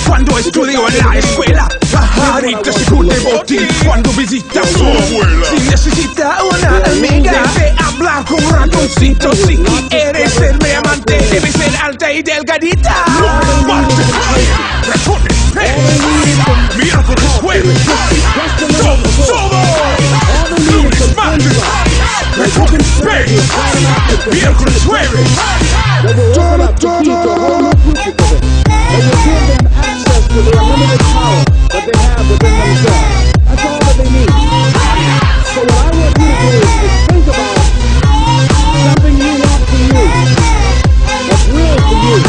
Cuando estudió en la escuela, pajarito se cute botín. Cuando visita a su abuela, si necesita una amiga, debe hablar con un ratoncito. Si quiere ser mi amante, debe ser alta y delgadita. Miércoles, jueves, todo. Lunes, martes, miércoles, jueves. It will give them access to the unlimited power that they have within themselves. That's all that they need. So what I want you to do is think about something you want for you, that's real for you,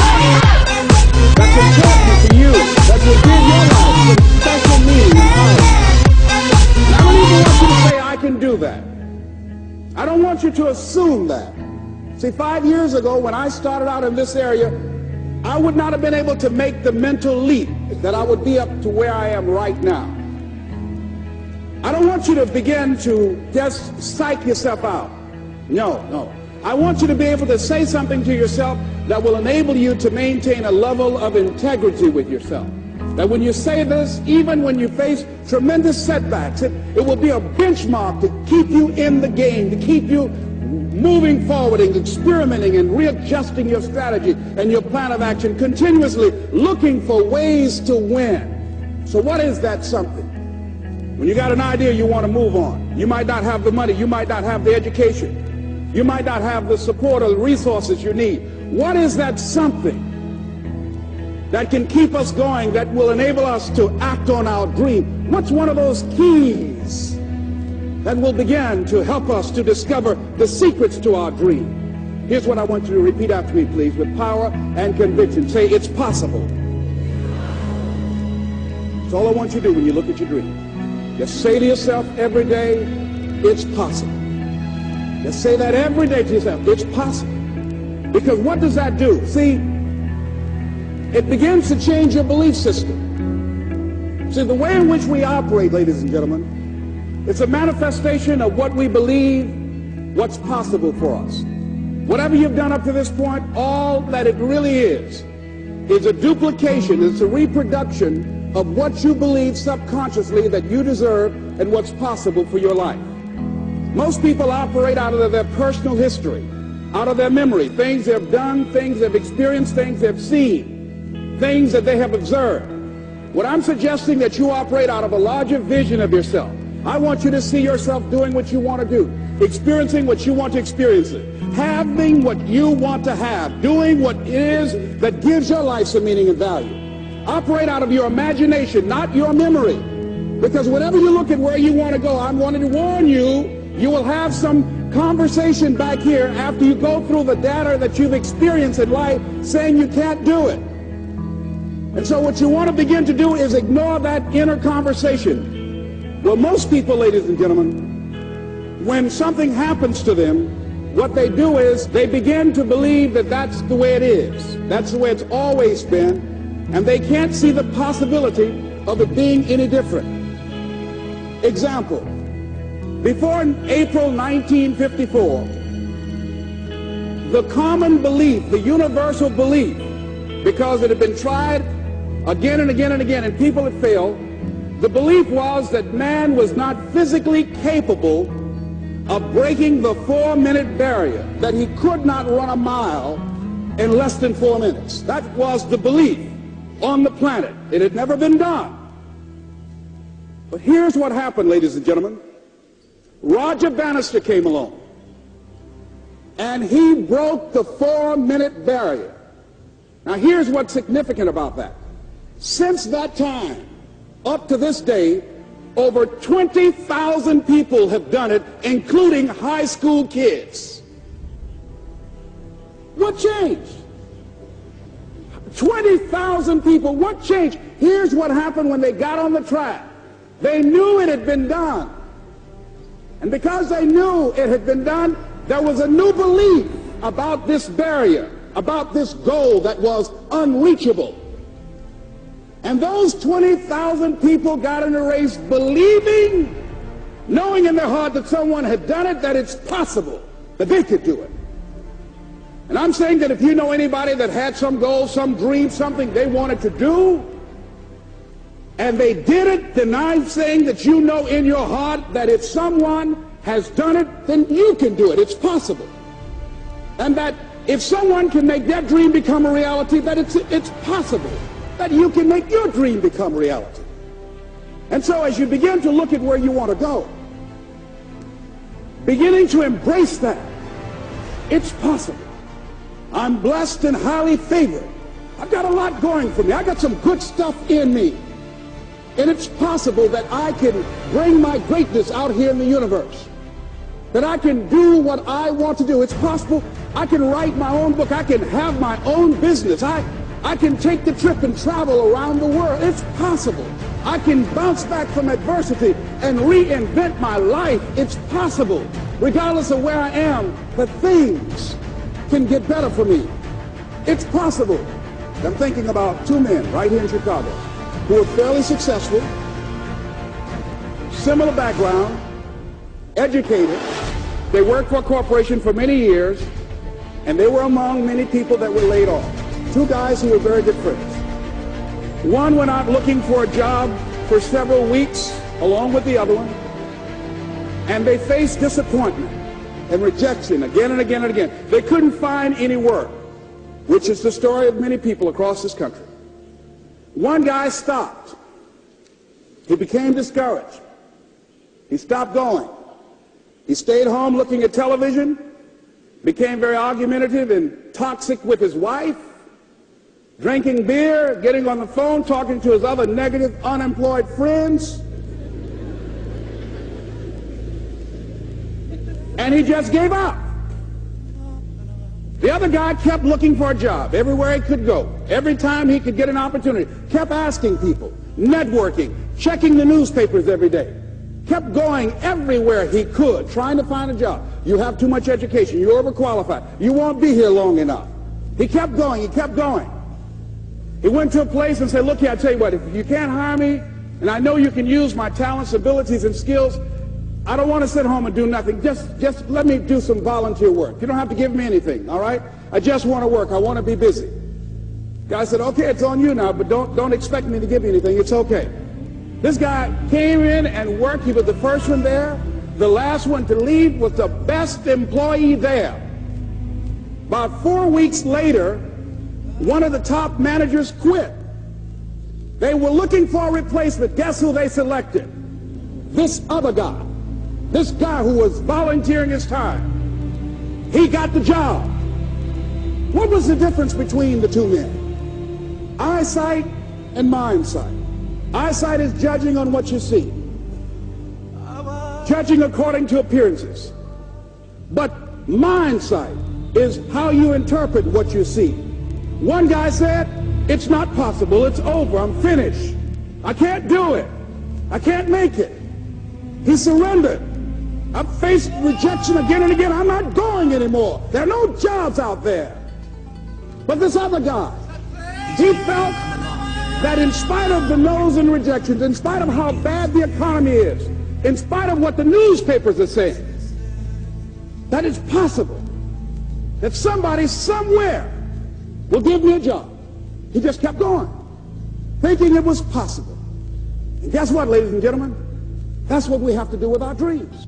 that's important for you, that will give your life some special meaning and power. And I don't even want you to say, I can do that. I don't want you to assume that. See, 5 years ago when I started out in this area, I would not have been able to make the mental leap that I would be up to where I am right now. I don't want you to begin to just psych yourself out. No. I want you to be able to say something to yourself that will enable you to maintain a level of integrity with yourself. That when you say this, even when you face tremendous setbacks, it will be a benchmark to keep you in the game, to keep you moving forward and experimenting and readjusting your strategy and your plan of action, continuously looking for ways to win. So what is that something? When you got an idea, you want to move on. You might not have the money. You might not have the education. You might not have the support or the resources you need. What is that something that can keep us going, that will enable us to act on our dream? What's one of those keys that will begin to help us to discover the secrets to our dream? Here's what I want you to repeat after me, please, with power and conviction. Say, it's possible. That's all I want you to do when you look at your dream. Just say to yourself every day, it's possible. Just say that every day to yourself, it's possible. Because what does that do? See, it begins to change your belief system. See, the way in which we operate, ladies and gentlemen, it's a manifestation of what we believe, what's possible for us. Whatever you've done up to this point, all that it really is a duplication, it's a reproduction of what you believe subconsciously that you deserve and what's possible for your life. Most people operate out of their personal history, out of their memory, things they've done, things they've experienced, things they've seen, things that they have observed. What I'm suggesting that you operate out of a larger vision of yourself. I want you to see yourself doing what you want to do, experiencing what you want to experience, having what you want to have, doing what it is that gives your life some meaning and value. Operate out of your imagination, not your memory. Because whenever you look at where you want to go, I'm wanting to warn you, you will have some conversation back here after you go through the data that you've experienced in life saying you can't do it. And so what you want to begin to do is ignore that inner conversation. Well, most people, ladies and gentlemen, when something happens to them, what they do is they begin to believe that that's the way it is. That's the way it's always been. And they can't see the possibility of it being any different. Example, before April 1954, the common belief, the universal belief, because it had been tried again and again and again and people had failed, the belief was that man was not physically capable of breaking the 4-minute barrier, that he could not run a mile in less than 4 minutes. That was the belief on the planet. It had never been done. But here's what happened, ladies and gentlemen. Roger Bannister came along, and he broke the 4-minute barrier. Now here's what's significant about that. Since that time, up to this day, over 20,000 people have done it, including high school kids. What changed? 20,000 people, what changed? Here's what happened when they got on the track. They knew it had been done. And because they knew it had been done, there was a new belief about this barrier, about this goal that was unreachable. And those 20,000 people got in the race believing, knowing in their heart that someone had done it, that it's possible, that they could do it. And I'm saying that if you know anybody that had some goal, some dream, something they wanted to do, and they did it, then I'm saying that you know in your heart that if someone has done it, then you can do it. It's possible. And that if someone can make their dream become a reality, that it's possible that you can make your dream become reality. And so as you begin to look at where you want to go, beginning to embrace that, it's possible. I'm blessed and highly favored. I've got a lot going for me. I got some good stuff in me. And it's possible that I can bring my greatness out here in the universe. That I can do what I want to do. It's possible I can write my own book. I can have my own business. I can take the trip and travel around the world. It's possible. I can bounce back from adversity and reinvent my life. It's possible. Regardless of where I am, that things can get better for me. It's possible. I'm thinking about two men right here in Chicago who are fairly successful, similar background, educated. They worked for a corporation for many years, and they were among many people that were laid off. Two guys who were very good friends. One went out looking for a job for several weeks along with the other one, and they faced disappointment and rejection again and again and again. They couldn't find any work, which is the story of many people across this country. One guy stopped. He became discouraged. He stopped going. He stayed home looking at television, became very argumentative and toxic with his wife, drinking beer, getting on the phone, talking to his other negative, unemployed friends. And he just gave up. The other guy kept looking for a job everywhere he could go. Every time he could get an opportunity, kept asking people, networking, checking the newspapers every day. Kept going everywhere he could, trying to find a job. You have too much education. You're overqualified. You won't be here long enough. He kept going. He kept going. He went to a place and said, look here, I tell you what, if you can't hire me, and I know you can use my talents, abilities, and skills, I don't want to sit home and do nothing. Just let me do some volunteer work. You don't have to give me anything, all right? I just want to work. I want to be busy. Guy said, okay, it's on you now, but don't expect me to give you anything. It's okay. This guy came in and worked. He was the first one there. The last one to leave was the best employee there. About 4 weeks later, one of the top managers quit. They were looking for a replacement. Guess who they selected? This other guy. This guy who was volunteering his time. He got the job. What was the difference between the two men? Eyesight and mindsight. Eyesight is judging on what you see, judging according to appearances. But mindsight is how you interpret what you see. One guy said, it's not possible, it's over, I'm finished. I can't do it. I can't make it. He surrendered. I've faced rejection again and again. I'm not going anymore. There are no jobs out there. But this other guy, he felt that in spite of the no's and rejections, in spite of how bad the economy is, in spite of what the newspapers are saying, that it's possible that somebody somewhere will give me a job. He just kept going, thinking it was possible. And guess what, ladies and gentlemen? That's what we have to do with our dreams.